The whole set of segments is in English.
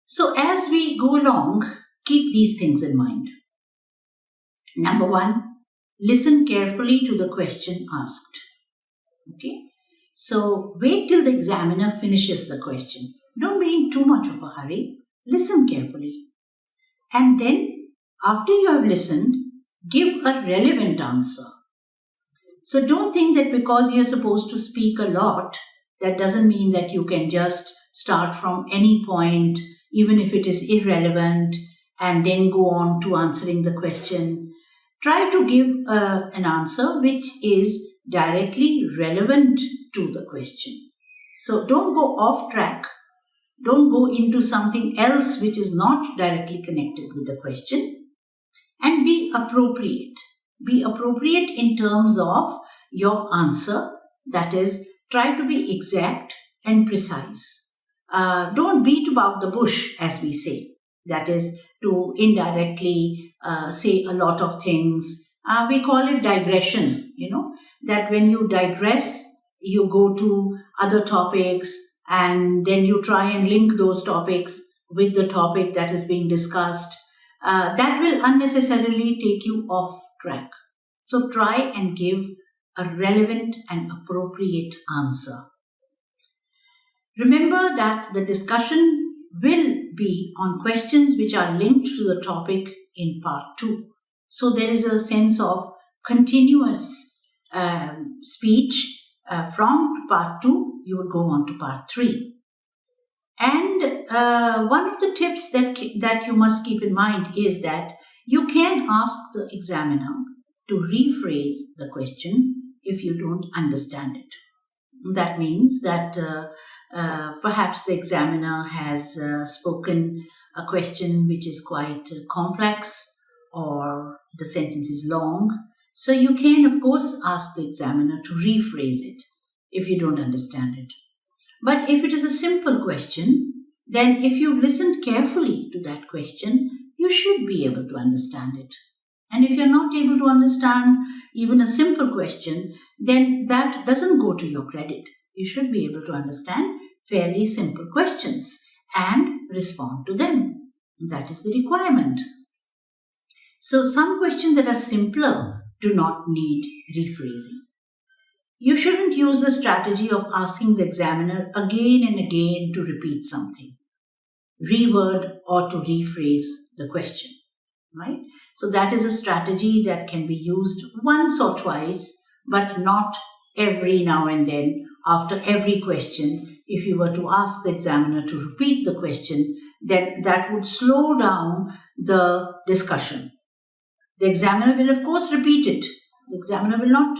So as we go along, keep these things in mind. Number one, listen carefully to the question asked. Okay? So wait till the examiner finishes the question. Don't be in too much of a hurry. Listen carefully. And then, after you have listened, give a relevant answer. So don't think that because you're supposed to speak a lot, that doesn't mean that you can just start from any point, even if it is irrelevant, and then go on to answering the question. Try to give an answer which is directly relevant to the question. So don't go off track. Don't go into something else which is not directly connected with the question. And be appropriate. Be appropriate in terms of your answer. That is, try to be exact and precise. Don't beat about the bush, as we say. That is, to indirectly say a lot of things. We call it digression, that when you digress, you go to other topics and then you try and link those topics with the topic that is being discussed. That will unnecessarily take you off track. So try and give a relevant and appropriate answer. Remember that the discussion will be on questions which are linked to the topic in part 2. So there is a sense of continuous speech. From part 2, you will go on to part 3. And one of the tips that you must keep in mind is that you can ask the examiner to rephrase the question if you don't understand it. That means that perhaps the examiner has spoken a question which is quite complex, or the sentence is long. So you can, of course, ask the examiner to rephrase it if you don't understand it. But if it is a simple question, then if you listened carefully to that question, you should be able to understand it. And if you're not able to understand even a simple question, then that doesn't go to your credit. You should be able to understand fairly simple questions and respond to them. That is the requirement. So some questions that are simpler do not need rephrasing. You shouldn't use the strategy of asking the examiner again and again to repeat something, reword or to rephrase the question, right? So that is a strategy that can be used once or twice, but not every now and then after every question. If you were to ask the examiner to repeat the question, then that would slow down the discussion. The examiner will, of course, repeat it. The examiner will not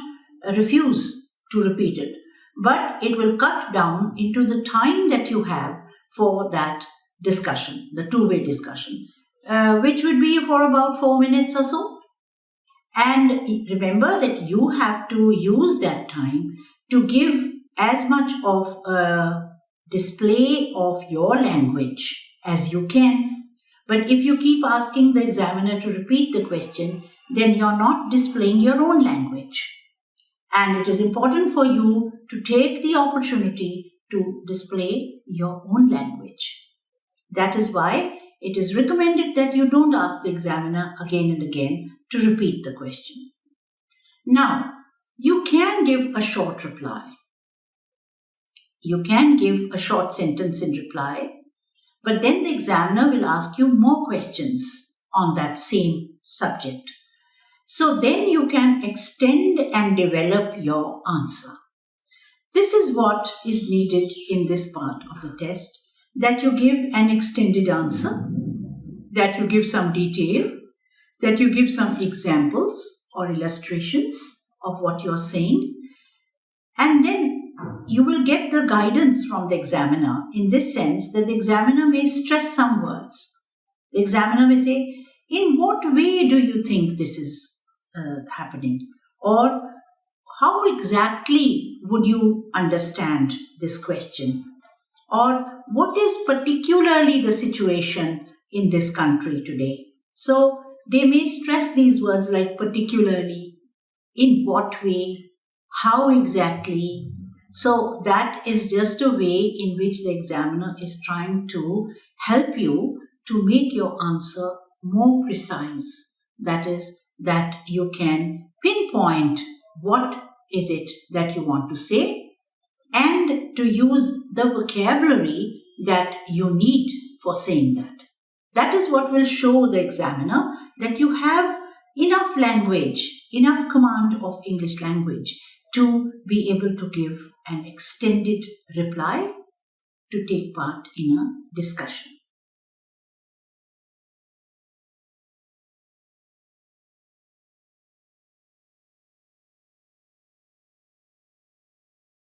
refuse to repeat it, but it will cut down into the time that you have for that discussion, the two-way discussion, which would be for about 4 minutes or so. And remember that you have to use that time to give as much of a display of your language as you can. But if you keep asking the examiner to repeat the question, then you're not displaying your own language. And it is important for you to take the opportunity to display your own language. That is why it is recommended that you don't ask the examiner again and again to repeat the question. Now, you can give a short reply. You can give a short sentence in reply, but then the examiner will ask you more questions on that same subject. So then you can extend and develop your answer. This is what is needed in this part of the test, that you give an extended answer, that you give some detail, that you give some examples or illustrations of what you're saying, and then you will get the guidance from the examiner in this sense that the examiner may stress some words. The examiner may say, in what way do you think this is happening? Or how exactly would you understand this question? Or what is particularly the situation in this country today? So they may stress these words like particularly, in what way, how exactly. So that is just a way in which the examiner is trying to help you to make your answer more precise. That is, that you can pinpoint what is it that you want to say and to use the vocabulary that you need for saying that. That is what will show the examiner that you have enough language, enough command of English language to be able to give an extended reply to take part in a discussion.